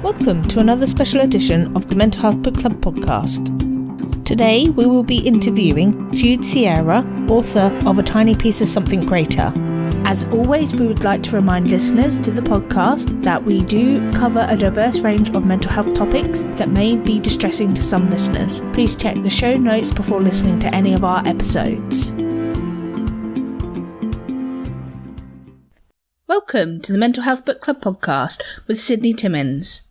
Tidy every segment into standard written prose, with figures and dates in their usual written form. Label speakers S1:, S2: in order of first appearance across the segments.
S1: Welcome to another special edition of the Mental Health Book Club podcast. Today we will be interviewing Jude Sierra, author of A Tiny Piece of Something Greater. As always, we would like to remind listeners to the podcast that we do cover a diverse range of mental health topics that may be distressing to some listeners. Please check the show notes before listening to any of our episodes. Welcome to the Mental Health Book Club podcast with Sydney Timmins.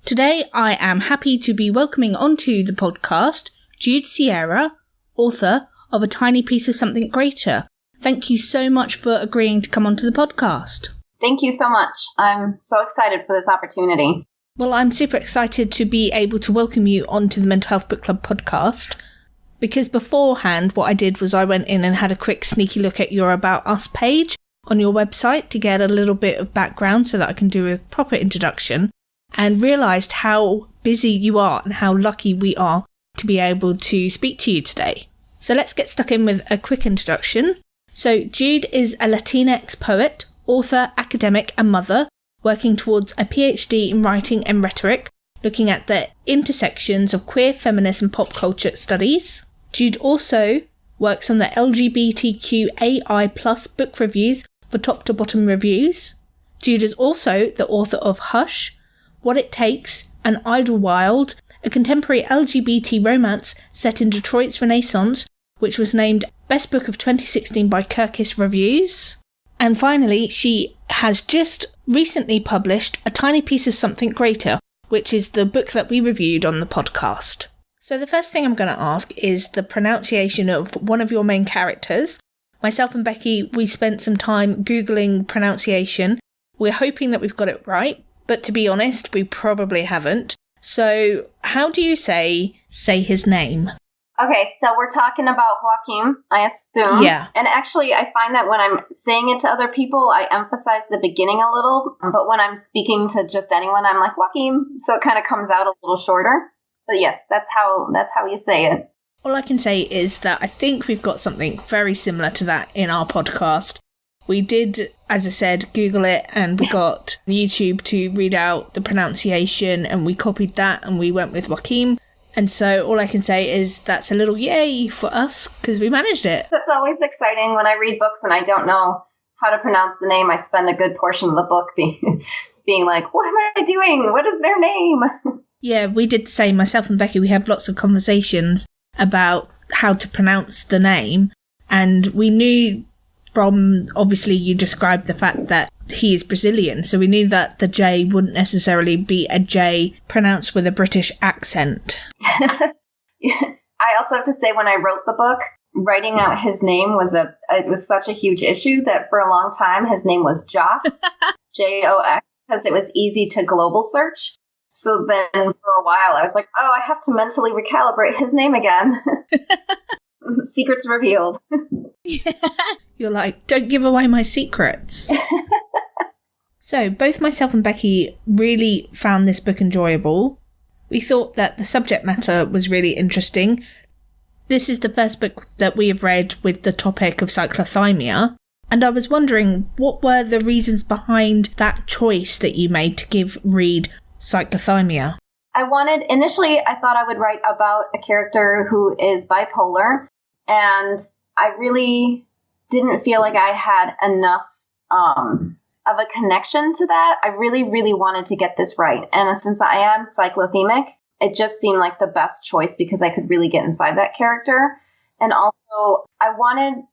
S1: Today I am happy to be welcoming onto the podcast Jude Sierra, author of A Tiny Piece of Something Greater. Thank you so much for agreeing to come onto the podcast.
S2: Thank you so much. I'm so excited for this opportunity.
S1: Well, I'm super excited to be able to welcome you onto the Mental Health Book Club podcast, because beforehand what I did was I went in and had a quick sneaky look at your About Us page on your website to get a little bit of background so that I can do a proper introduction, and realised how busy you are and how lucky we are to be able to speak to you today. So let's get stuck in with a quick introduction. So Jude is a Latinx poet, author, academic and mother, working towards a PhD in writing and rhetoric, looking at the intersections of queer, feminist and pop culture studies. Jude also works on the LGBTQAI+ book reviews for Top to Bottom Reviews. Jude is also the author of Hush, What It Takes, and Idlewild, a contemporary LGBT romance set in Detroit's Renaissance, which was named Best Book of 2016 by Kirkus Reviews. And finally, she has just recently published A Tiny Piece of Something Greater, which is the book that we reviewed on the podcast. So the first thing I'm going to ask is the pronunciation of one of your main characters. Myself and Becky, we spent some time Googling pronunciation. We're hoping that we've got it right, but to be honest, we probably haven't. So how do you say his name?
S2: Okay, so we're talking about Joaquin, I assume.
S1: Yeah.
S2: And actually, I find that when I'm saying it to other people, I emphasize the beginning a little. But when I'm speaking to just anyone, I'm like, Joaquin. So it kind of comes out a little shorter. But yes, that's how you say it.
S1: All I can say is that I think we've got something very similar to that in our podcast. We did, as I said, Google it, and we got YouTube to read out the pronunciation, and we copied that and we went with Joaquin. And so all I can say is that's a little yay for us because we managed it.
S2: That's always exciting when I read books and I don't know how to pronounce the name. I spend a good portion of the book being like, what am I doing? What is their name?
S1: Yeah, we did the same. Myself and Becky, we had lots of conversations about how to pronounce the name. And we knew from, obviously, you described the fact that he is Brazilian. So we knew that the J wouldn't necessarily be a J pronounced with a British accent.
S2: I also have to say, when I wrote the book, writing out his name was such a huge issue that for a long time his name was Jox, Jox, because it was easy to global search. So then for a while I was like, oh, I have to mentally recalibrate his name again. Secrets revealed.
S1: Yeah. You're like, don't give away my secrets. So both myself and Becky really found this book enjoyable. We thought that the subject matter was really interesting. This is the first book that we have read with the topic of cyclothymia. And I was wondering, what were the reasons behind that choice that you made to read cyclothymia?
S2: Initially, I thought I would write about a character who is bipolar. And I really didn't feel like I had enough of a connection to that. I really, really wanted to get this right. And since I am cyclothymic, it just seemed like the best choice because I could really get inside that character. And also, I wanted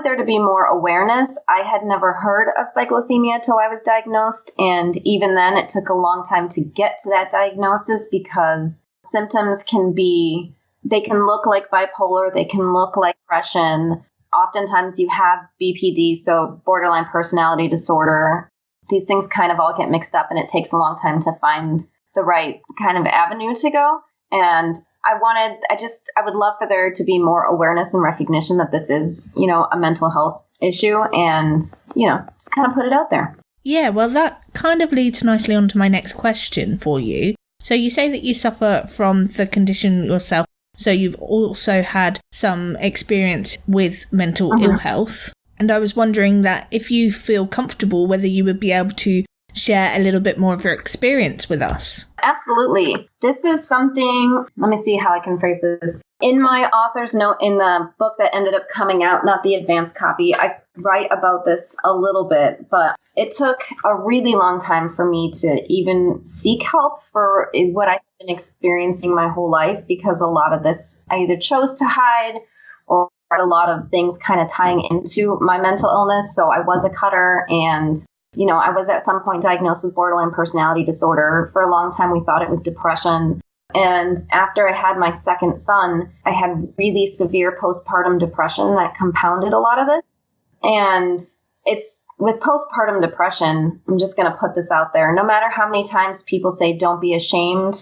S2: there to be more awareness. I had never heard of cyclothymia till I was diagnosed. And even then, it took a long time to get to that diagnosis because symptoms can look like bipolar. They can look like depression. Oftentimes you have BPD, so borderline personality disorder. These things kind of all get mixed up and it takes a long time to find the right kind of avenue to go. And I would love for there to be more awareness and recognition that this is, a mental health issue and, just kind of put it out there.
S1: Yeah, well, that kind of leads nicely on to my next question for you. So you say that you suffer from the condition yourself. So you've also had some experience with mental ill health. And I was wondering that if you feel comfortable, whether you would be able to share a little bit more of your experience with us?
S2: Absolutely. This is something, let me see how I can phrase this. In my author's note in the book that ended up coming out, not the advanced copy, I write about this a little bit, but it took a really long time for me to even seek help for what I've been experiencing my whole life, because a lot of this I either chose to hide or a lot of things kind of tying into my mental illness. So I was a cutter, and I was at some point diagnosed with borderline personality disorder. For a long time, we thought it was depression. And after I had my second son, I had really severe postpartum depression that compounded a lot of this. And it's with postpartum depression, I'm just going to put this out there. No matter how many times people say, don't be ashamed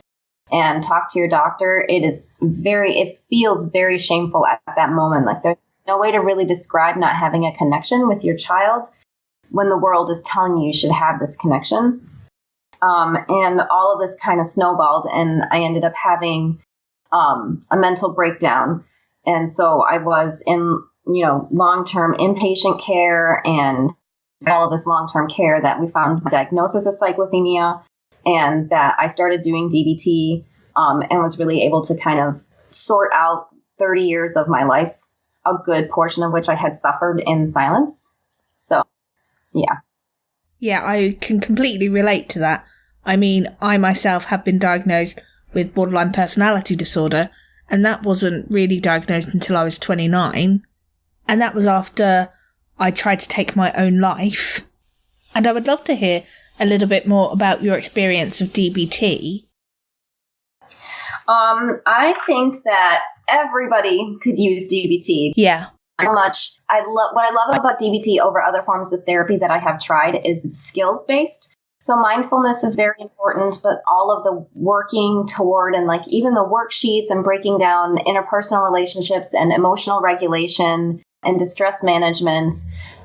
S2: and talk to your doctor, it feels very shameful at that moment. Like there's no way to really describe not having a connection with your child when the world is telling you should have this connection. And all of this kind of snowballed, and I ended up having a mental breakdown. And so I was in, long-term inpatient care and all of this long-term care that we found my diagnosis of cyclothymia, and that I started doing DBT and was really able to kind of sort out 30 years of my life, a good portion of which I had suffered in silence. So, yeah.
S1: Yeah, I can completely relate to that. I mean, I myself have been diagnosed with borderline personality disorder, and that wasn't really diagnosed until I was 29. And that was after I tried to take my own life. And I would love to hear a little bit more about your experience of DBT.
S2: I think that everybody could use DBT.
S1: Yeah.
S2: How much what I love about DBT over other forms of therapy that I have tried is it's skills-based. So mindfulness is very important, but all of the working toward and like even the worksheets and breaking down interpersonal relationships and emotional regulation and distress management,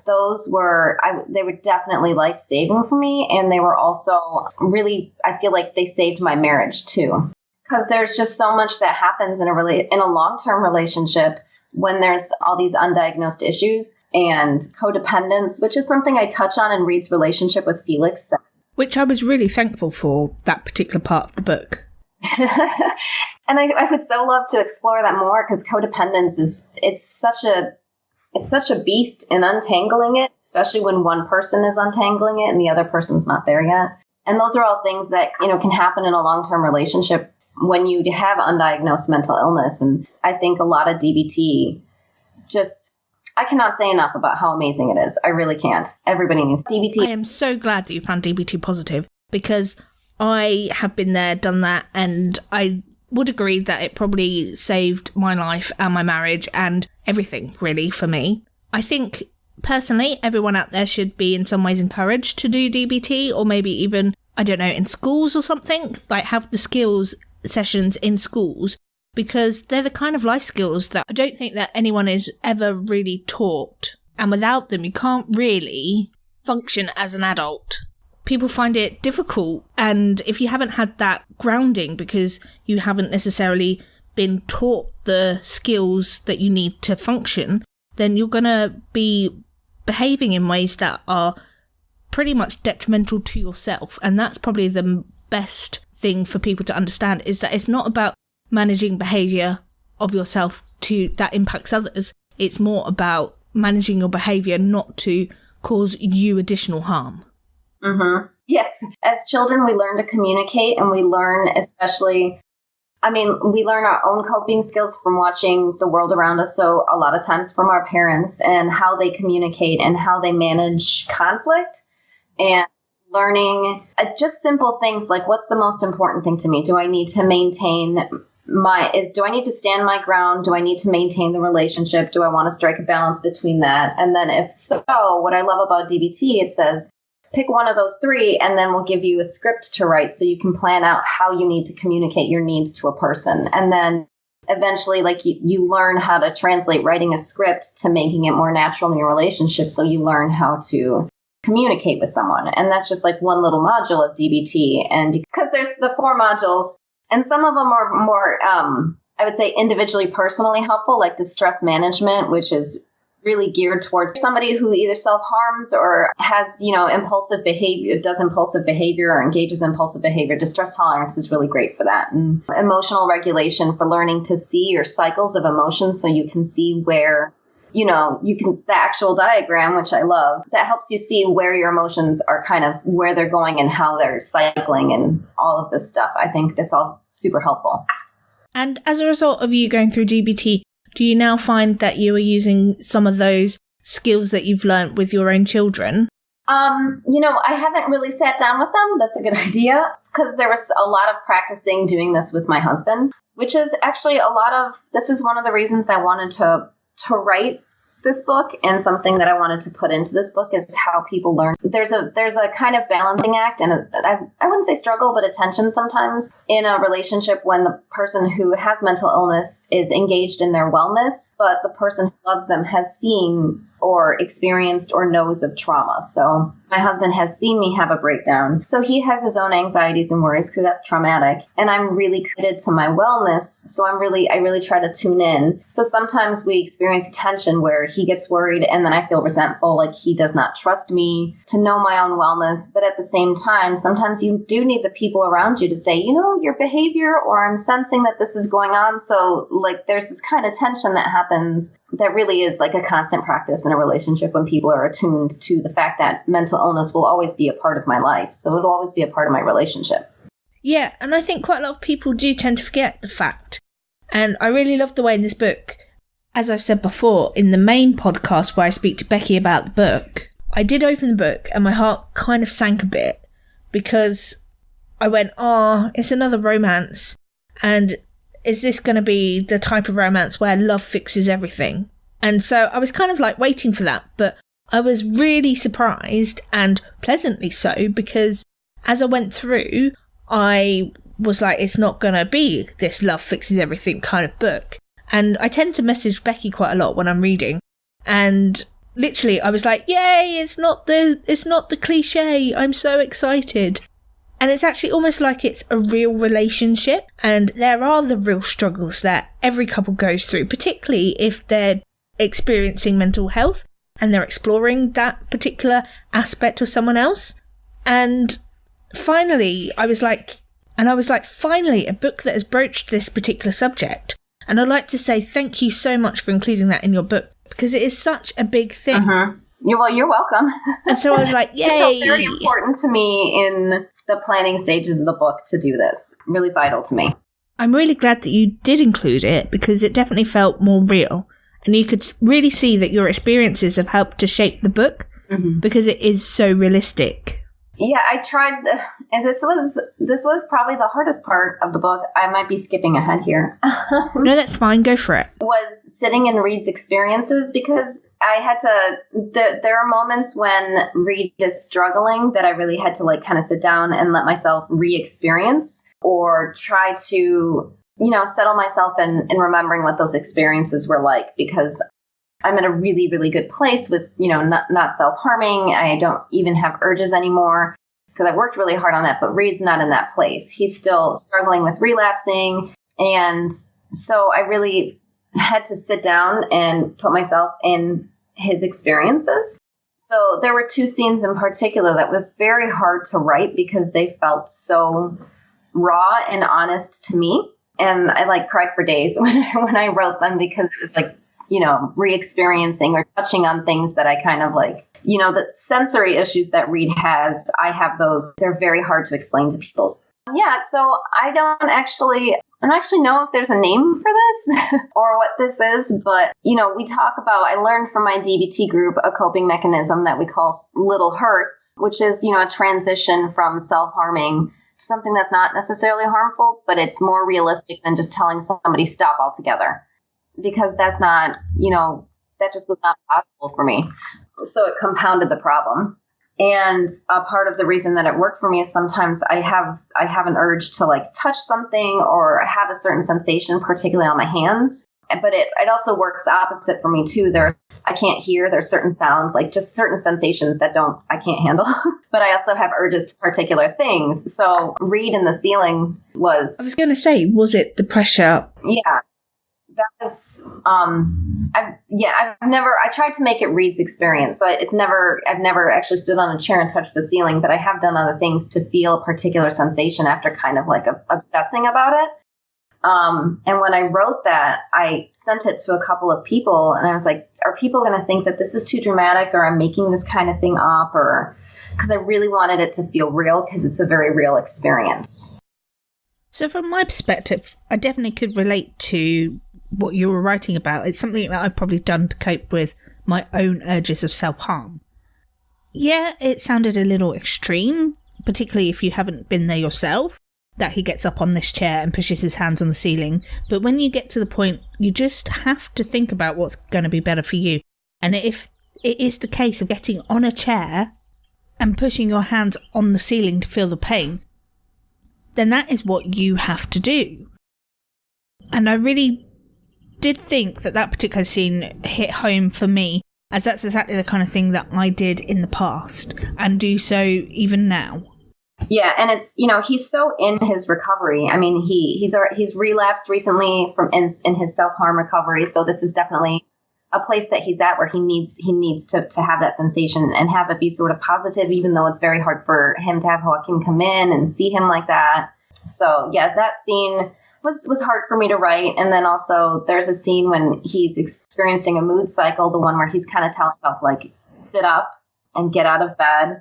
S2: they were definitely life-saving for me. And they were also really, I feel like they saved my marriage too. Because there's just so much that happens in a long-term relationship when there's all these undiagnosed issues and codependence, which is something I touch on in Reed's relationship with Felix.
S1: Which I was really thankful for, that particular part of the book.
S2: And I would so love to explore that more, because codependence it's such a beast in untangling it, especially when one person is untangling it and the other person's not there yet. And those are all things that, can happen in a long-term relationship when you have undiagnosed mental illness. And I think a lot of DBT I cannot say enough about how amazing it is. I really can't. Everybody needs DBT.
S1: I am so glad that you found DBT positive, because I have been there, done that, and I would agree that it probably saved my life and my marriage and everything, really, for me. I think, personally, everyone out there should be in some ways encouraged to do DBT, or maybe even, I don't know, in schools or something, like have the skills sessions in schools, because they're the kind of life skills that I don't think that anyone is ever really taught. And without them, you can't really function as an adult. People find it difficult. And if you haven't had that grounding, because you haven't necessarily been taught the skills that you need to function, then you're going to be behaving in ways that are pretty much detrimental to yourself. And that's probably the best thing for people to understand, is that it's not about managing behaviour of yourself that impacts others. It's more about managing your behaviour not to cause you additional harm.
S2: Mm-hmm. Yes. As children, we learn to communicate, and we learn we learn our own coping skills from watching the world around us. So a lot of times from our parents and how they communicate and how they manage conflict, and learning just simple things like, what's the most important thing to me? Do I need to maintain do I need to stand my ground? Do I need to maintain the relationship? Do I want to strike a balance between that? And then if so, what I love about DBT, it says, pick one of those three, and then we'll give you a script to write so you can plan out how you need to communicate your needs to a person. And then eventually, you learn how to translate writing a script to making it more natural in your relationship. So you learn how to communicate with someone. And that's just like one little module of DBT. And because there's the 4 modules, and some of them are more, I would say, individually, personally helpful, like distress management, which is really geared towards somebody who either self-harms or has, impulsive behavior, does impulsive behavior or engages in impulsive behavior. Distress tolerance is really great for that. And emotional regulation for learning to see your cycles of emotions so you can see where, the actual diagram, which I love, that helps you see where your emotions are kind of where they're going and how they're cycling and all of this stuff. I think that's all super helpful.
S1: And as a result of you going through GBT, do you now find that you are using some of those skills that you've learnt with your own children?
S2: I haven't really sat down with them. That's a good idea, because there was a lot of practicing doing this with my husband, which is actually this is one of the reasons I wanted to write this book, and something that I wanted to put into this book is how people learn. There's a kind of balancing act, and I wouldn't say struggle, but a tension sometimes in a relationship when the person who has mental illness is engaged in their wellness, but the person who loves them has seen or experienced or knows of trauma. So my husband has seen me have a breakdown. So he has his own anxieties and worries because that's traumatic. And I'm really committed to my wellness. So I really try to tune in. So sometimes we experience tension where he gets worried and then I feel resentful, like he does not trust me to know my own wellness. But at the same time, sometimes you do need the people around you to say, your behavior, or I'm sensing that this is going on. So like there's this kind of tension that happens that really is like a constant practice in a relationship when people are attuned to the fact that mental illness will always be a part of my life. So it'll always be a part of my relationship.
S1: Yeah, and I think quite a lot of people do tend to forget the fact. And I really love the way in this book, as I've said before, in the main podcast where I speak to Becky about the book, I did open the book and my heart kind of sank a bit because I went, it's another romance. And is this going to be the type of romance where love fixes everything? And so I was kind of like waiting for that, but I was really surprised, and pleasantly so, because as I went through, I was like, it's not going to be this love fixes everything kind of book. And I tend to message Becky quite a lot when I'm reading, and literally I was like, yay, it's not the cliche, I'm so excited. And it's actually almost like it's a real relationship, and there are the real struggles that every couple goes through, particularly if they're experiencing mental health and they're exploring that particular aspect of someone else. And finally, I was like, finally, a book that has broached this particular subject. And I'd like to say thank you so much for including that in your book, because it is such a big thing.
S2: Mm-hmm. You're welcome.
S1: And so I was like, yay!
S2: It's very important to me in the planning stages of the book to do this. Really vital to me.
S1: I'm really glad that you did include it, because it definitely felt more real. And you could really see that your experiences have helped to shape the book, because it is so realistic.
S2: Yeah, I tried, and this was probably the hardest part of the book. I might be skipping ahead here.
S1: No, that's fine. Go for it.
S2: Was sitting in Reed's experiences, because I had to, there are moments when Reed is struggling that I really had to like kind of sit down and let myself re-experience, or try to, settle myself in remembering what those experiences were like, because I'm in a really, really good place with, not self-harming. I don't even have urges anymore because I worked really hard on that. But Reed's not in that place. He's still struggling with relapsing. And so I really had to sit down and put myself in his experiences. So there were two scenes in particular that were very hard to write because they felt so raw and honest to me. And I like cried for days when I wrote them, because it was like, re-experiencing or touching on things that I kind of like, the sensory issues that Reed has. I have those. They're very hard to explain to people. Yeah, so I don't actually know if there's a name for this or what this is, but, we talk about, I learned from my DBT group a coping mechanism that we call little hurts, which is, a transition from self-harming to something that's not necessarily harmful, but it's more realistic than just telling somebody stop altogether. Because that's not, that just was not possible for me. So it compounded the problem. And a part of the reason that it worked for me is sometimes I have an urge to like touch something or have a certain sensation, particularly on my hands. But it also works opposite for me too. I can't hear. There's certain sounds, like just certain sensations that I can't handle. But I also have urges to particular things. So Reed in the ceiling was...
S1: I was going to say, was it the pressure?
S2: Yeah. that was, I tried to make it Reed's experience. So I've never actually stood on a chair and touched the ceiling, but I have done other things to feel a particular sensation after kind of like obsessing about it. And when I wrote that, I sent it to a couple of people and I was like, are people going to think that this is too dramatic or I'm making this kind of thing up, or because I really wanted it to feel real because it's a very real experience.
S1: So from my perspective, I definitely could relate to what you were writing about. It's something that I've probably done to cope with my own urges of self-harm. Yeah, it sounded a little extreme, particularly if you haven't been there yourself, that he gets up on this chair and pushes his hands on the ceiling. But when you get to the point, you just have to think about what's going to be better for you. And if it is the case of getting on a chair and pushing your hands on the ceiling to feel the pain, then that is what you have to do. And I really did think that particular scene hit home for me, as that's exactly the kind of thing that I did in the past and do so even now.
S2: Yeah, and it's, he's so in his recovery. I mean, he's relapsed recently in his self-harm recovery, so this is definitely a place that he's at where he needs to have that sensation and have it be sort of positive, even though it's very hard for him to have Joaquin come in and see him like that. So yeah, that scene was hard for me to write. And then also there's a scene when he's experiencing a mood cycle, the one where he's kind of telling himself like, sit up and get out of bed.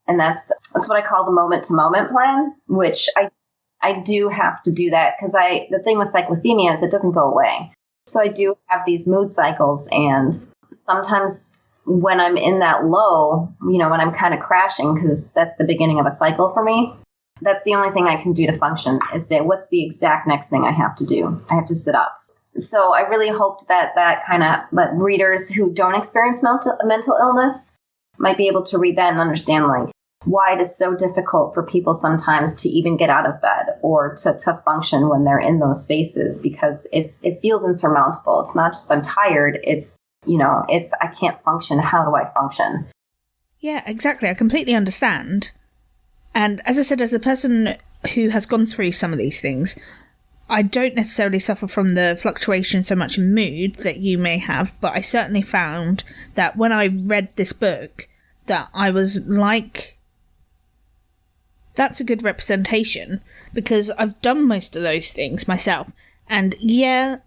S2: And that's what I call the moment to moment plan, which I do have to do that because the thing with cyclothymia is it doesn't go away. So I do have these mood cycles, and sometimes when I'm in that low, when I'm kind of crashing, because that's the beginning of a cycle for me, that's the only thing I can do to function is say, what's the exact next thing I have to do? I have to sit up. So I really hoped that readers who don't experience mental illness might be able to read that and understand like why it is so difficult for people sometimes to even get out of bed or to function when they're in those spaces, because it feels insurmountable. It's not just I'm tired. It's I can't function. How do I function?
S1: Yeah, exactly. I completely understand. And as I said, as a person who has gone through some of these things, I don't necessarily suffer from the fluctuation so much in mood that you may have, but I certainly found that when I read this book that I was like, that's a good representation, because I've done most of those things myself. And yeah,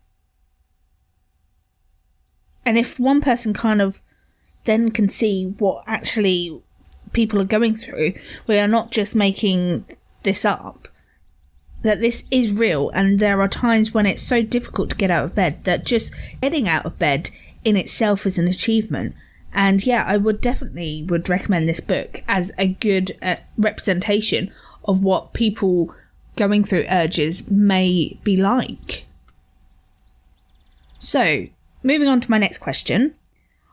S1: and if one person kind of then can see what actually people are going through, we are not just making this up, that this is real, and there are times when it's so difficult to get out of bed that just getting out of bed in itself is an achievement. And yeah, I would recommend this book as a good representation of what people going through urges may be like. So, moving on to my next question.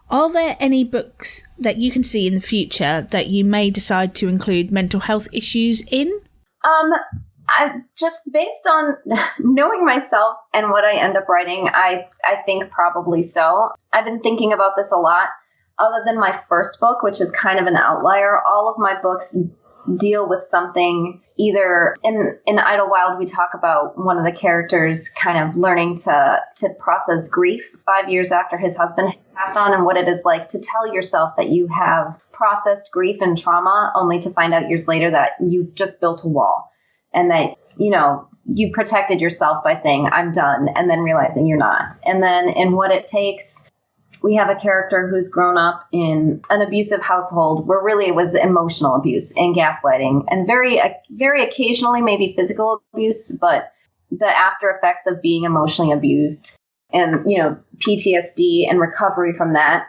S1: Are there any books that you can see in the future that you may decide to include mental health issues in?
S2: I just based on knowing myself and what I end up writing, I think probably so. I've been thinking about this a lot. Other than my first book, which is kind of an outlier, all of my books deal with something. Either in Idlewild, we talk about one of the characters kind of learning to process grief 5 years after his husband has passed on, and what it is like to tell yourself that you have processed grief and trauma only to find out years later that you've just built a wall and that, you protected yourself by saying, I'm done, and then realizing you're not. And then in What It Takes, we have a character who's grown up in an abusive household where really it was emotional abuse and gaslighting and very, very occasionally maybe physical abuse, but the after effects of being emotionally abused and, PTSD and recovery from that.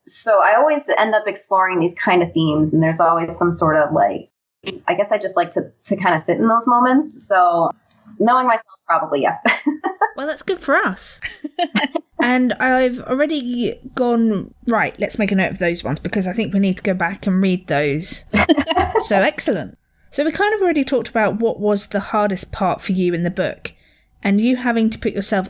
S2: So I always end up exploring these kind of themes, and there's always some sort of I guess I just like to kind of sit in those moments. So knowing myself, probably yes.
S1: Well, that's good for us. And I've already gone, right, let's make a note of those ones, because I think we need to go back and read those. So excellent. So we kind of already talked about what was the hardest part for you in the book, and you having to put yourself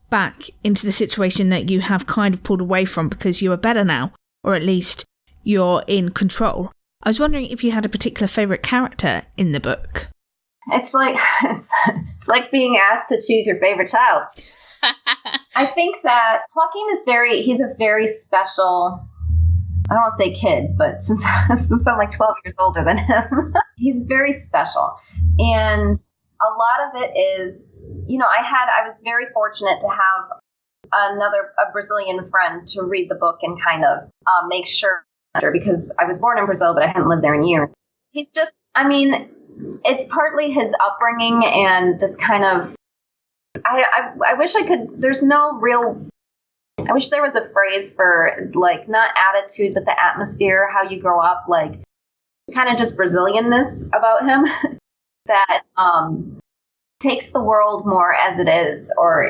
S1: back into the situation that you have kind of pulled away from because you are better now, or at least you're in control. I was wondering if you had a particular favourite character in the book.
S2: It's like being asked to choose your favorite child. I think that Joaquin he's a very special, I don't want to say kid, but since I'm like 12 years older than him, he's very special. And a lot of it is, I was very fortunate to have a Brazilian friend to read the book and kind of make sure, because I was born in Brazil, but I hadn't lived there in years. He's just, it's partly his upbringing and this kind of, I wish I wish there was a phrase for, like, not attitude, but the atmosphere, how you grow up, like, kind of just Brazilianness about him that takes the world more as it is, or,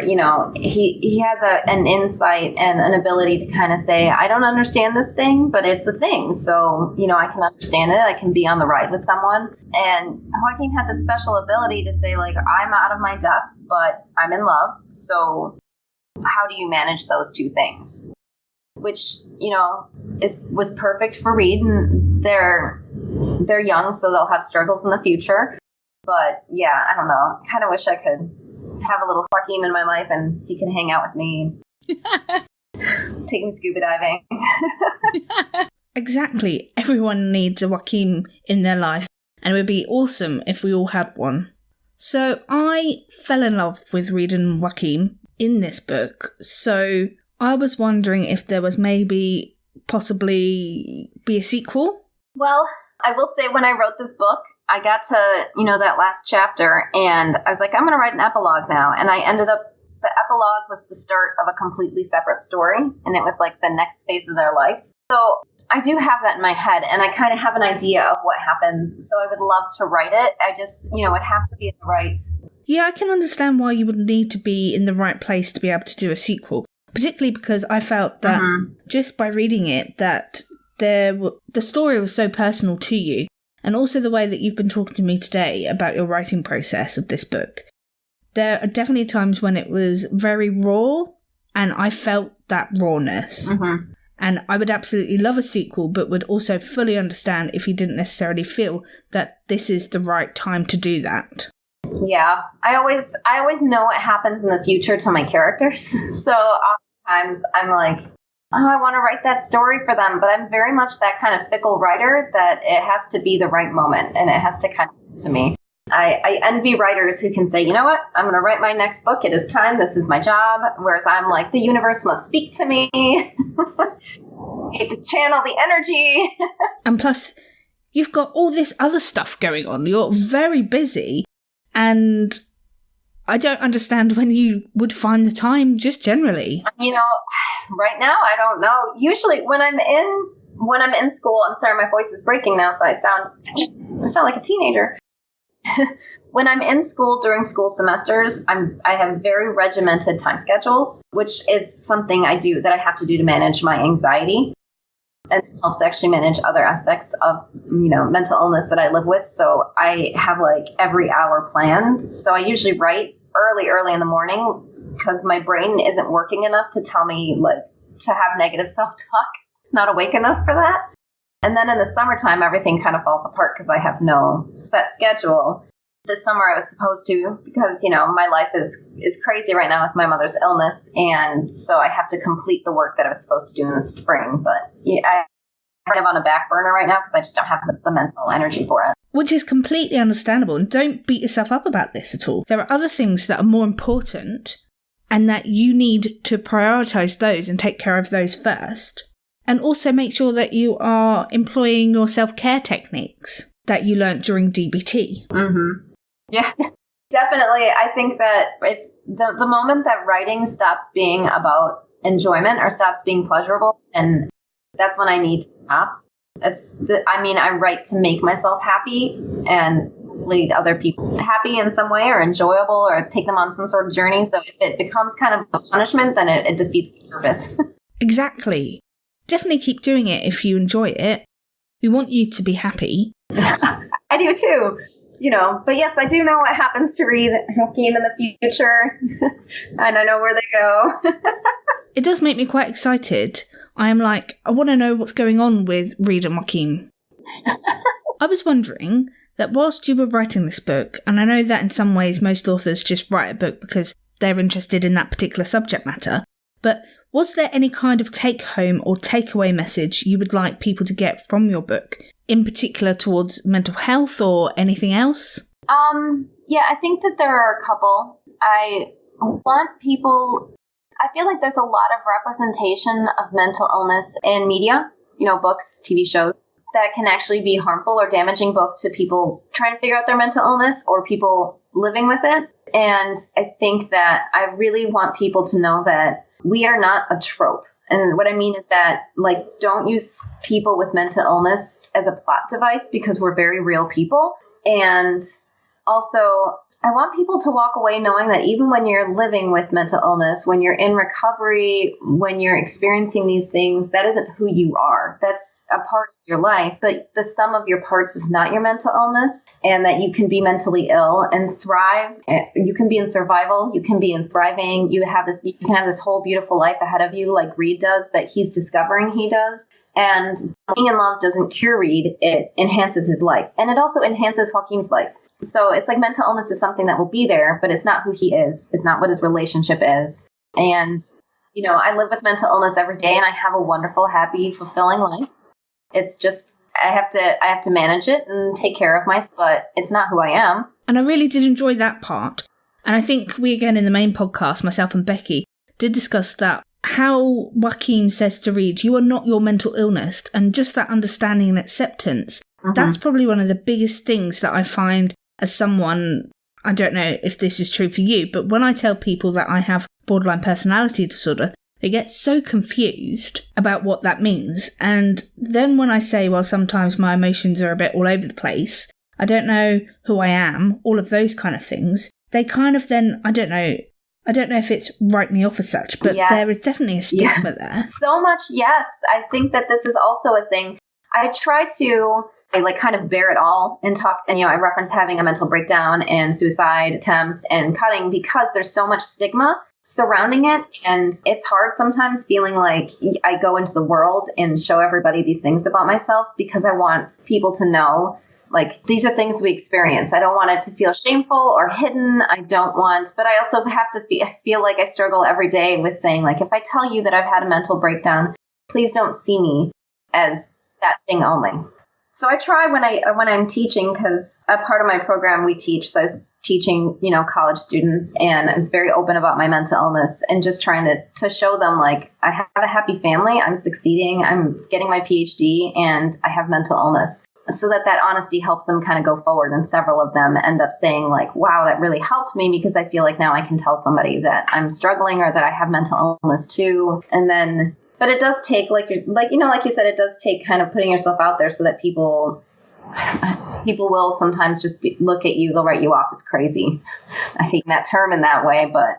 S2: he has an insight and an ability to kind of say, I don't understand this thing, but it's a thing. So, I can understand it. I can be on the ride with someone. And Joaquin had this special ability to say, like, I'm out of my depth, but I'm in love. So how do you manage those two things? Which, was perfect for Reed, and they're young, so they'll have struggles in the future. But yeah, I don't know. I kind of wish I could have a little Joaquin in my life and he can hang out with me, take me scuba diving.
S1: Exactly. Everyone needs a Joaquin in their life, and it would be awesome if we all had one. So I fell in love with reading Joaquin in this book, so I was wondering if there was maybe possibly be a sequel.
S2: Well, I will say when I wrote this book, I got to, that last chapter, and I was like, I'm going to write an epilogue now. And I ended up, the epilogue was the start of a completely separate story, and it was like the next phase of their life. So I do have that in my head, and I kind of have an idea of what happens. So I would love to write it. I just, would have to be in the right.
S1: Yeah, I can understand why you would need to be in the right place to be able to do a sequel, particularly because I felt that just by reading it, that the story was so personal to you. And also the way that you've been talking to me today about your writing process of this book. There are definitely times when it was very raw, and I felt that rawness. Mm-hmm. And I would absolutely love a sequel, but would also fully understand if you didn't necessarily feel that this is the right time to do that.
S2: Yeah, I always know what happens in the future to my characters. So oftentimes I'm like, oh, I want to write that story for them, but I'm very much that kind of fickle writer that it has to be the right moment, and it has to kind of come to me. I envy writers who can say, you know what, I'm going to write my next book. It is time. This is my job. Whereas I'm like, the universe must speak to me. I get to channel the energy.
S1: And plus, you've got all this other stuff going on. You're very busy, and I don't understand when you would find the time, just generally.
S2: Right now, I don't know. Usually when I'm in school, I'm sorry, my voice is breaking now, so I sound like a teenager. When I'm in school during school semesters, I have very regimented time schedules, which is something I do that I have to do to manage my anxiety. And it helps actually manage other aspects of, mental illness that I live with. So I have like every hour planned. So I usually write early in the morning, because my brain isn't working enough to tell me, like, to have negative self-talk. It's not awake enough for that. And then in the summertime, everything kind of falls apart because I have no set schedule. This summer I was supposed to, because, my life is crazy right now with my mother's illness. And so I have to complete the work that I was supposed to do in the spring. But I have it on a back burner right now because I just don't have the mental energy for it.
S1: Which is completely understandable, and don't beat yourself up about this at all. There are other things that are more important, and that you need to prioritise those and take care of those first. And also make sure that you are employing your self-care techniques that you learnt during DBT.
S2: Mm-hmm. Yeah, definitely. I think that if the moment that writing stops being about enjoyment or stops being pleasurable, and that's when I need to stop. I write to make myself happy and lead other people happy in some way, or enjoyable, or take them on some sort of journey. So if it becomes kind of a punishment, then it defeats the purpose.
S1: Exactly. Definitely keep doing it if you enjoy it. We want you to be happy.
S2: I do too. But yes, I do know what happens to Reed and Joaquin in the future. And I know where they go.
S1: It does make me quite excited. I am like, I want to know what's going on with Reed and Joaquin. I was wondering that whilst you were writing this book, and I know that in some ways most authors just write a book because they're interested in that particular subject matter. But was there any kind of take-home or takeaway message you would like people to get from your book, in particular towards mental health or anything else?
S2: Yeah, I think that there are a couple. I want people... I feel like there's a lot of representation of mental illness in media, books, TV shows, that can actually be harmful or damaging both to people trying to figure out their mental illness or people living with it. And I think that I really want people to know that we are not a trope. And what I mean is that, don't use people with mental illness as a plot device, because we're very real people. And also, I want people to walk away knowing that even when you're living with mental illness, when you're in recovery, when you're experiencing these things, that isn't who you are. That's a part of your life, but the sum of your parts is not your mental illness, and that you can be mentally ill and thrive. You can be in survival. You can be in thriving. You can have this whole beautiful life ahead of you, like Reed does, that he's discovering he does. And being in love doesn't cure Reed. It enhances his life. And it also enhances Joaquin's life. So it's like mental illness is something that will be there, but it's not who he is. It's not what his relationship is. And, I live with mental illness every day, and I have a wonderful, happy, fulfilling life. It's just, I have to manage it and take care of myself, but it's not who I am.
S1: And I really did enjoy that part. And I think we, again, in the main podcast, myself and Becky, did discuss that, how Joaquin says to Reed, you are not your mental illness, and just that understanding and acceptance. Mm-hmm. That's probably one of the biggest things that I find as someone, I don't know if this is true for you, but when I tell people that I have borderline personality disorder, they get so confused about what that means. And then when I say, well, sometimes my emotions are a bit all over the place, I don't know who I am, all of those kind of things, they kind of then, I don't know if it's write me off as such, but yes. There is definitely a stigma there.
S2: So much, yes. I think that this is also a thing. I try to... kind of bear it all and talk. And, I reference having a mental breakdown and suicide attempt and cutting because there's so much stigma surrounding it. And it's hard sometimes feeling like I go into the world and show everybody these things about myself because I want people to know, these are things we experience. I don't want it to feel shameful or hidden. But I also have to feel like I struggle every day with saying, if I tell you that I've had a mental breakdown, please don't see me as that thing only. So I try when I'm teaching, because a part of my program we teach, so I was teaching, college students, and I was very open about my mental illness and just trying to show them, I have a happy family, I'm succeeding, I'm getting my PhD, and I have mental illness. So that honesty helps them kind of go forward, and several of them end up saying, wow, that really helped me, because I feel like now I can tell somebody that I'm struggling or that I have mental illness too. And then... But it does take, like you said, it does take kind of putting yourself out there so that people will sometimes just look at you, they'll write you off as crazy. I hate that term in that way, but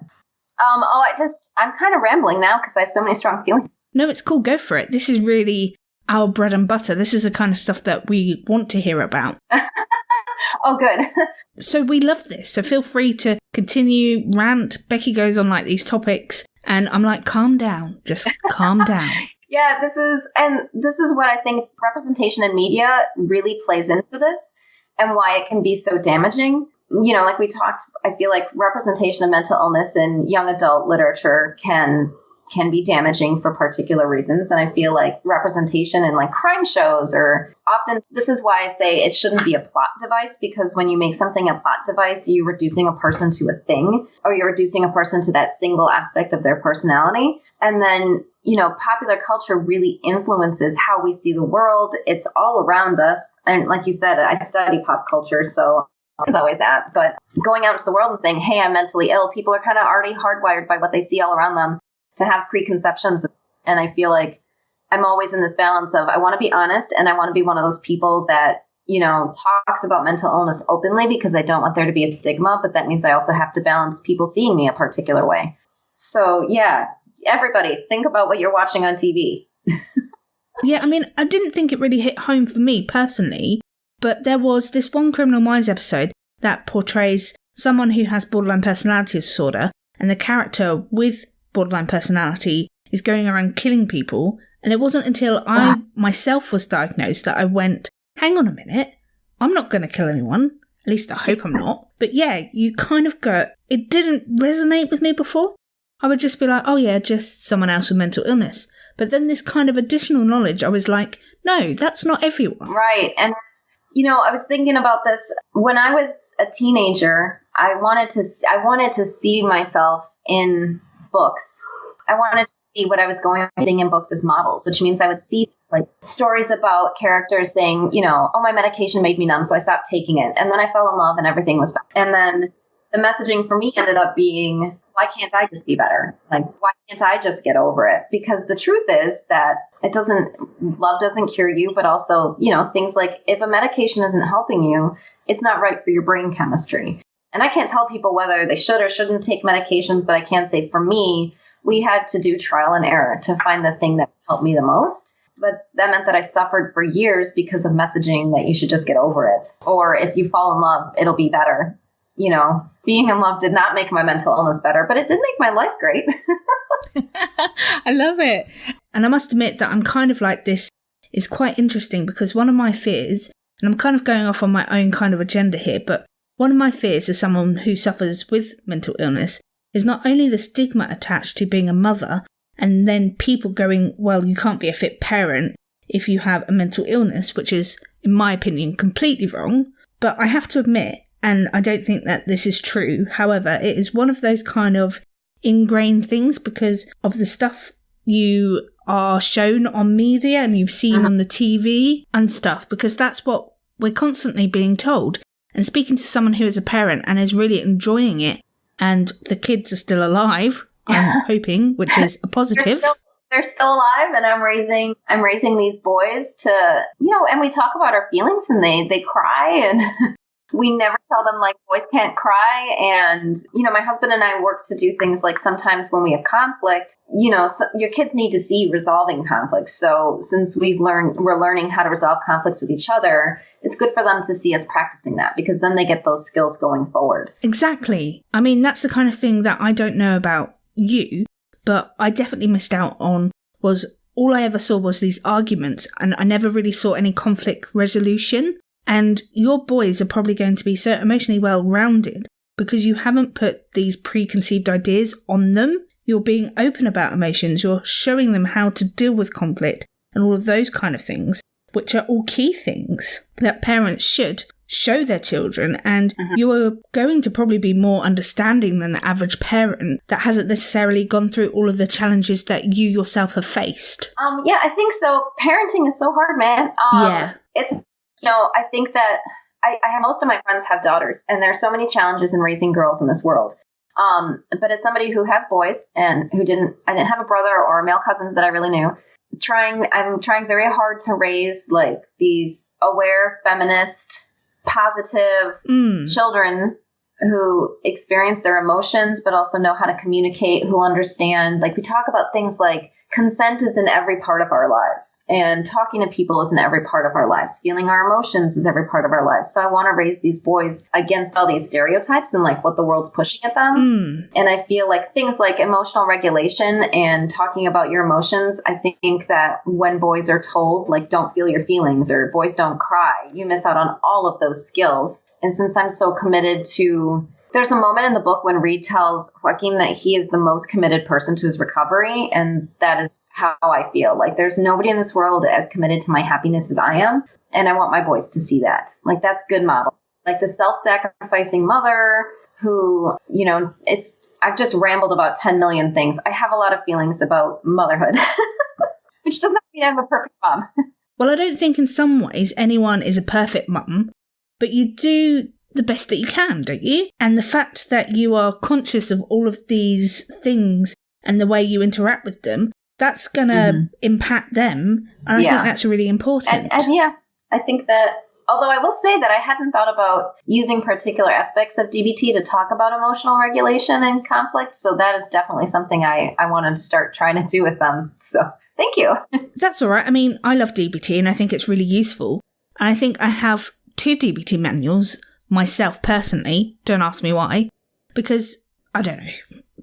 S2: I'm kind of rambling now because I have so many strong feelings.
S1: No, it's cool. Go for it. This is really our bread and butter. This is the kind of stuff that we want to hear about.
S2: Oh, good.
S1: So we love this. So feel free to continue, rant. Becky goes on these topics. And I'm like, calm down, just calm down.
S2: Yeah, this is what I think representation in media really plays into this and why it can be so damaging. Like we talked, I feel like representation of mental illness in young adult literature can be damaging for particular reasons. And I feel like representation in crime shows this is why I say it shouldn't be a plot device, because when you make something a plot device, you're reducing a person to a thing, or you're reducing a person to that single aspect of their personality. And then, popular culture really influences how we see the world. It's all around us. And like you said, I study pop culture, so it's always that. But going out into the world and saying, hey, I'm mentally ill, people are kind of already hardwired by what they see all around them to have preconceptions. And I feel like I'm always in this balance of I want to be honest, and I want to be one of those people that, talks about mental illness openly, because I don't want there to be a stigma, but that means I also have to balance people seeing me a particular way. So yeah, everybody think about what you're watching on TV.
S1: Yeah, I mean, I didn't think it really hit home for me personally, but there was this one Criminal Minds episode that portrays someone who has borderline personality disorder, and the character with borderline personality is going around killing people. And it wasn't until I myself was diagnosed that I went, hang on a minute, I'm not going to kill anyone. At least I hope I'm not. But yeah, you kind of go, it didn't resonate with me before. I would just be like, oh yeah, just someone else with mental illness. But then this kind of additional knowledge, I was like, no, that's not everyone.
S2: Right. And it's, I was thinking about this when I was a teenager. I wanted to see myself in books. I wanted to see what I was going seeing in books as models, which means I would see like stories about characters saying, oh, my medication made me numb, so I stopped taking it. And then I fell in love and everything was better. And then the messaging for me ended up being, why can't I just be better? Like, why can't I just get over it? Because the truth is that love doesn't cure you, but also, things like if a medication isn't helping you, it's not right for your brain chemistry. And I can't tell people whether they should or shouldn't take medications, but I can say for me, we had to do trial and error to find the thing that helped me the most. But that meant that I suffered for years because of messaging that you should just get over it. Or if you fall in love, it'll be better. Being in love did not make my mental illness better, but it did make my life great.
S1: I love it. And I must admit that I'm kind of like this is quite interesting because one of my fears, and I'm kind of going off on my own kind of agenda here, but one of my fears as someone who suffers with mental illness is not only the stigma attached to being a mother and then people going, well, you can't be a fit parent if you have a mental illness, which is, in my opinion, completely wrong. But I have to admit, and I don't think that this is true, however, it is one of those kind of ingrained things because of the stuff you are shown on media and you've seen on the TV and stuff, because that's what we're constantly being told. And speaking to someone who is a parent and is really enjoying it, and the kids are still alive, I'm hoping, which is a positive.
S2: They're still alive, and I'm raising these boys to, and we talk about our feelings, and they cry, and we never tell them like boys can't cry. And, my husband and I work to do things like sometimes when we have conflict, your kids need to see resolving conflicts. So since we're learning how to resolve conflicts with each other, it's good for them to see us practicing that because then they get those skills going forward.
S1: Exactly. I mean, that's the kind of thing that I don't know about you, but I definitely missed out on was all I ever saw was these arguments and I never really saw any conflict resolution. And your boys are probably going to be so emotionally well-rounded because you haven't put these preconceived ideas on them. You're being open about emotions. You're showing them how to deal with conflict and all of those kind of things, which are all key things that parents should show their children. And you are going to probably be more understanding than the average parent that hasn't necessarily gone through all of the challenges that you yourself have faced.
S2: Yeah, I think so. Parenting is so hard, man. It's I think that I have most of my friends have daughters, and there are so many challenges in raising girls in this world. But as somebody who has boys and I didn't have a brother or male cousins that I really knew, I'm trying very hard to raise like these aware, feminist, positive children who experience their emotions, but also know how to communicate, who understand. Like we talk about things like consent is in every part of our lives, and talking to people is in every part of our lives. Feeling our emotions is every part of our lives. So I want to raise these boys against all these stereotypes and like what the world's pushing at them. And I feel like things like emotional regulation and talking about your emotions, I think that when boys are told like don't feel your feelings or boys don't cry, you miss out on all of those skills. And since I'm so committed to, there's a moment in the book when Reed tells Joaquin that he is the most committed person to his recovery. And that is how I feel. Like there's nobody in this world as committed to my happiness as I am. And I want my boys to see that. Like that's good model. Like the self-sacrificing mother who, I've just rambled about 10 million things. I have a lot of feelings about motherhood, which does not mean I'm a perfect mom.
S1: Well, I don't think in some ways anyone is a perfect mum. But you do the best that you can, don't you? And the fact that you are conscious of all of these things and the way you interact with them, that's going to impact them. And I think that's really important.
S2: And yeah, I think that, although I will say that I hadn't thought about using particular aspects of DBT to talk about emotional regulation and conflict. So that is definitely something I wanted to start trying to do with them. So thank you.
S1: That's all right. I mean, I love DBT and I think it's really useful. And I think I have 2 DBT manuals myself personally. Don't ask me why, because I don't know.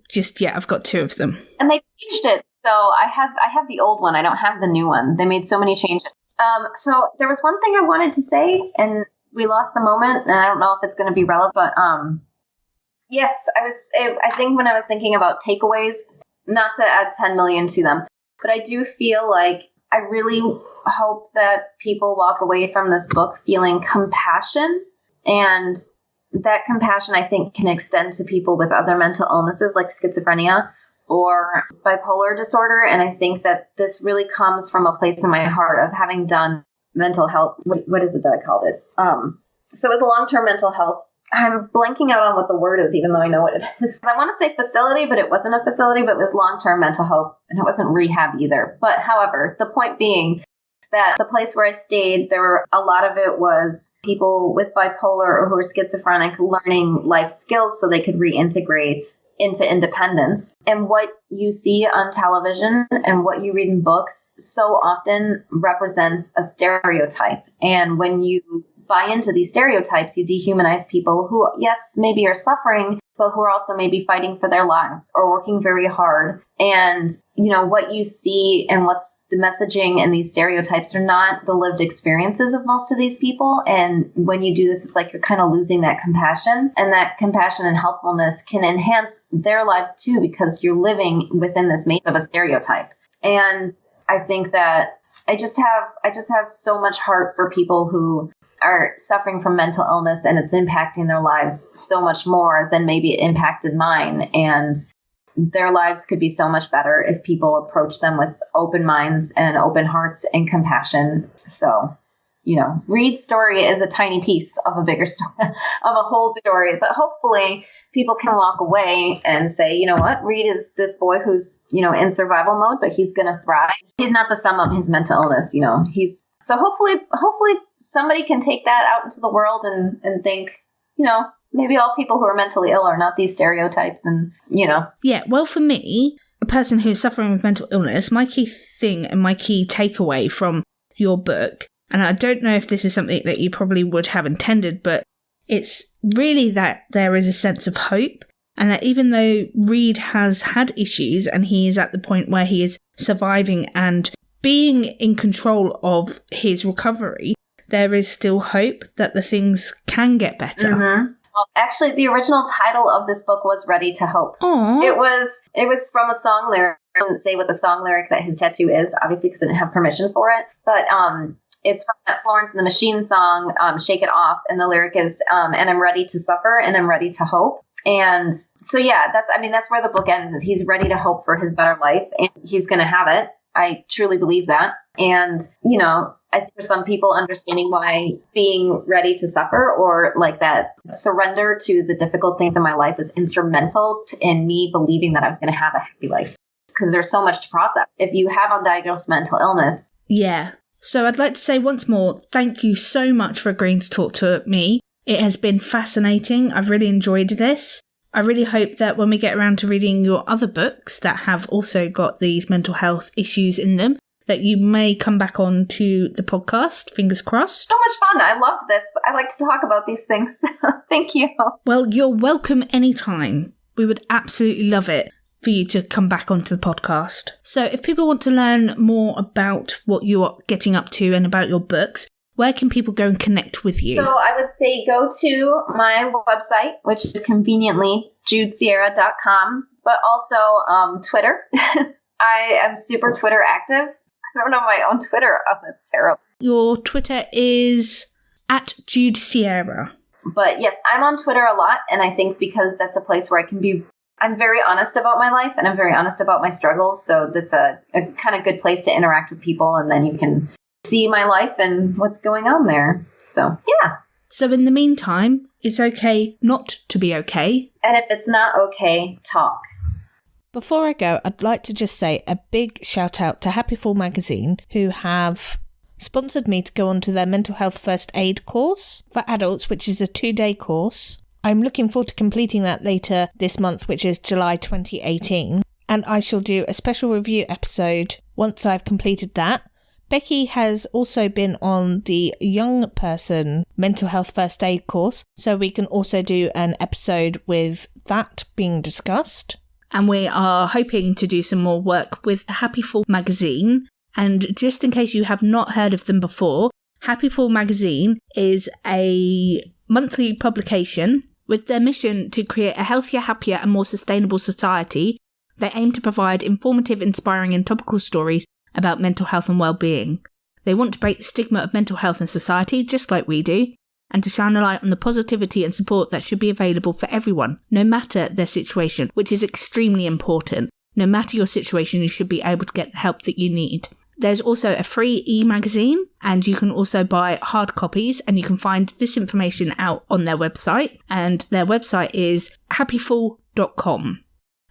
S1: Just I've got 2 of them,
S2: and they changed it. So I have the old one. I don't have the new one. They made so many changes. So there was one thing I wanted to say, and we lost the moment, and I don't know if it's going to be relevant, but yes, I think when I was thinking about takeaways, not to add 10 million to them, but I do feel like I really hope that people walk away from this book feeling compassion, and that compassion, I think, can extend to people with other mental illnesses like schizophrenia or bipolar disorder. And I think that this really comes from a place in my heart of having done mental health. What is it that I called it? So it was long-term mental health. I'm blanking out on what the word is, even though I know what it is. I want to say facility, but it wasn't a facility, but it was long-term mental health, and it wasn't rehab either. But however, the point being that the place where I stayed, a lot of it was people with bipolar or who were schizophrenic learning life skills so they could reintegrate into independence. And what you see on television and what you read in books so often represents a stereotype. And when you buy into these stereotypes, you dehumanize people who, yes, maybe are suffering, but who are also maybe fighting for their lives or working very hard. And, what you see and what's the messaging and these stereotypes are not the lived experiences of most of these people. And when you do this, it's like you're kind of losing that compassion, and that compassion and helpfulness can enhance their lives too, because you're living within this maze of a stereotype. And I think that I just have so much heart for people who are suffering from mental illness, and it's impacting their lives so much more than maybe it impacted mine. And their lives could be so much better if people approach them with open minds and open hearts and compassion. So, Reed's story is a tiny piece of a bigger story, of a whole story. But hopefully people can walk away and say, you know what, Reed is this boy who's, in survival mode, but he's going to thrive. He's not the sum of his mental illness, So hopefully somebody can take that out into the world and think, maybe all people who are mentally ill are not these stereotypes and.
S1: Yeah, well, for me, a person who's suffering with mental illness, my key thing and my key takeaway from your book, and I don't know if this is something that you probably would have intended, but it's really that there is a sense of hope, and that even though Reed has had issues and he is at the point where he is surviving and being in control of his recovery, there is still hope that the things can get better.
S2: Mm-hmm. Well, actually, the original title of this book was Ready to Hope.
S1: Aww.
S2: It was from a song lyric. I didn't say what the song lyric that his tattoo is, obviously, because I didn't have permission for it. But it's from that Florence and the Machine song, Shake It Off. And the lyric is, and I'm ready to suffer and I'm ready to hope. And so, yeah, that's where the book ends, is he's ready to hope for his better life, and he's going to have it. I truly believe that. And, I think for some people, understanding why being ready to suffer or like that surrender to the difficult things in my life was instrumental in me believing that I was going to have a happy life, because there's so much to process if you have undiagnosed mental illness.
S1: Yeah. So I'd like to say once more, thank you so much for agreeing to talk to me. It has been fascinating. I've really enjoyed this. I really hope that when we get around to reading your other books that have also got these mental health issues in them, that you may come back on to the podcast. Fingers crossed.
S2: So much fun. I loved this. I like to talk about these things. Thank you.
S1: Well, you're welcome anytime. We would absolutely love it for you to come back onto the podcast. So if people want to learn more about what you are getting up to and about your books, where can people go and connect with you?
S2: So I would say go to my website, which is conveniently judesierra.com, but also Twitter. I am super Twitter active. I don't know my own Twitter. Oh, that's terrible.
S1: Your Twitter is at Jude Sierra.
S2: But yes, I'm on Twitter a lot. And I think because that's a place where I'm very honest about my life and I'm very honest about my struggles. So that's a kind of good place to interact with people. And then you can see my life and what's going on there. So, yeah.
S1: So in the meantime, it's okay not to be okay.
S2: And if it's not okay, talk.
S1: Before I go, I'd like to just say a big shout out to Happy Fall magazine, who have sponsored me to go on to their mental health first aid course for adults, which is a 2-day course. I'm looking forward to completing that later this month, which is July 2018. And I shall do a special review episode once I've completed that. Becky has also been on the young person mental health first aid course, so we can also do an episode with that being discussed. And we are hoping to do some more work with Happy Fall magazine. And just in case you have not heard of them before, Happy Full magazine is a monthly publication with their mission to create a healthier, happier and more sustainable society. They aim to provide informative, inspiring and topical stories about mental health and well-being. They want to break the stigma of mental health in society, just like we do, and to shine a light on the positivity and support that should be available for everyone, no matter their situation, which is extremely important. No matter your situation, you should be able to get the help that you need. There's also a free e-magazine, and you can also buy hard copies, and you can find this information out on their website, and their website is happyful.com.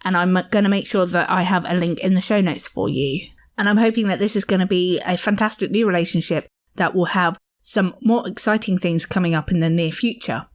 S1: And I'm going to make sure that I have a link in the show notes for you. And I'm hoping that this is going to be a fantastic new relationship that will have some more exciting things coming up in the near future.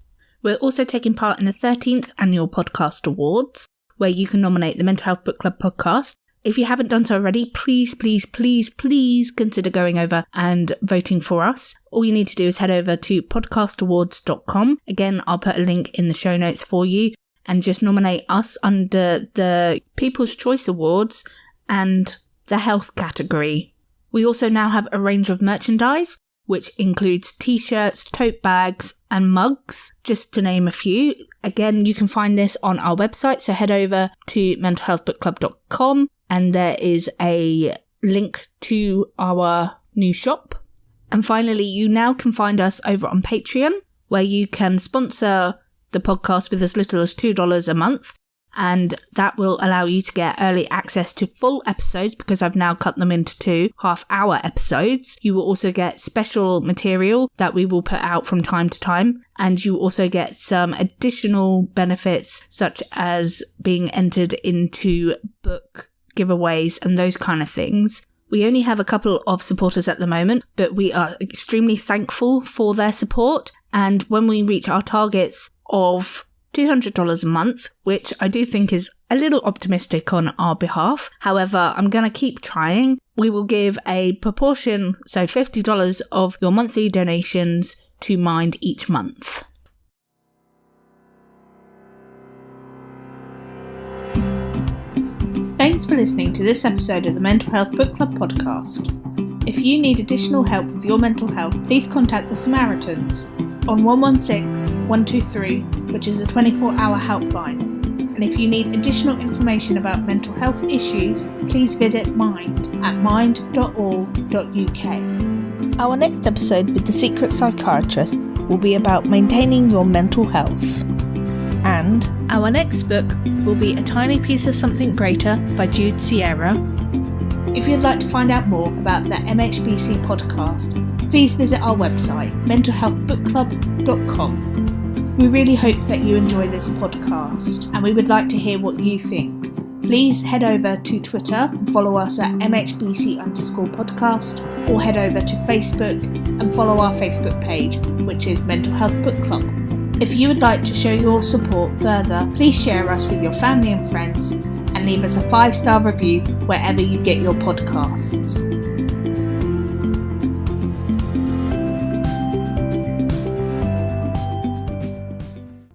S1: We're also taking part in the 13th Annual Podcast Awards, where you can nominate the Mental Health Book Club podcast. If you haven't done so already, please consider going over and voting for us. All you need to do is head over to podcastawards.com. Again, I'll put a link in the show notes for you, and just nominate us under the People's Choice Awards and the health category. We also now have a range of merchandise, which includes t-shirts, tote bags and mugs, just to name a few. Again, you can find this on our website, so head over to mentalhealthbookclub.com and there is a link to our new shop. And finally, you now can find us over on Patreon, where you can sponsor the podcast with as little as $2 a month. And that will allow you to get early access to full episodes, because I've now cut them into 2 half-hour episodes. You will also get special material that we will put out from time to time, and you also get some additional benefits such as being entered into book giveaways and those kind of things. We only have a couple of supporters at the moment, but we are extremely thankful for their support, and when we reach our targets of $200 a month, which I do think is a little optimistic on our behalf. However, I'm going to keep trying. We will give a proportion, so $50 of your monthly donations to Mind each month. Thanks for listening to this episode of the Mental Health Book Club podcast. If you need additional help with your mental health, please contact the Samaritans on 116-123, which is a 24-hour helpline. And if you need additional information about mental health issues, please visit Mind at mind.org.uk. Our next episode with the Secret Psychiatrist will be about maintaining your mental health. And our next book will be A Tiny Piece of Something Greater by Jude Sierra. If you'd like to find out more about the MHBC podcast, please visit our website, mentalhealthbookclub.com. We really hope that you enjoy this podcast, and we would like to hear what you think. Please head over to Twitter and follow us at MHBC_podcast, or head over to Facebook and follow our Facebook page, which is Mental Health Book Club. If you would like to show your support further, please share us with your family and friends, and leave us a 5-star review wherever you get your podcasts.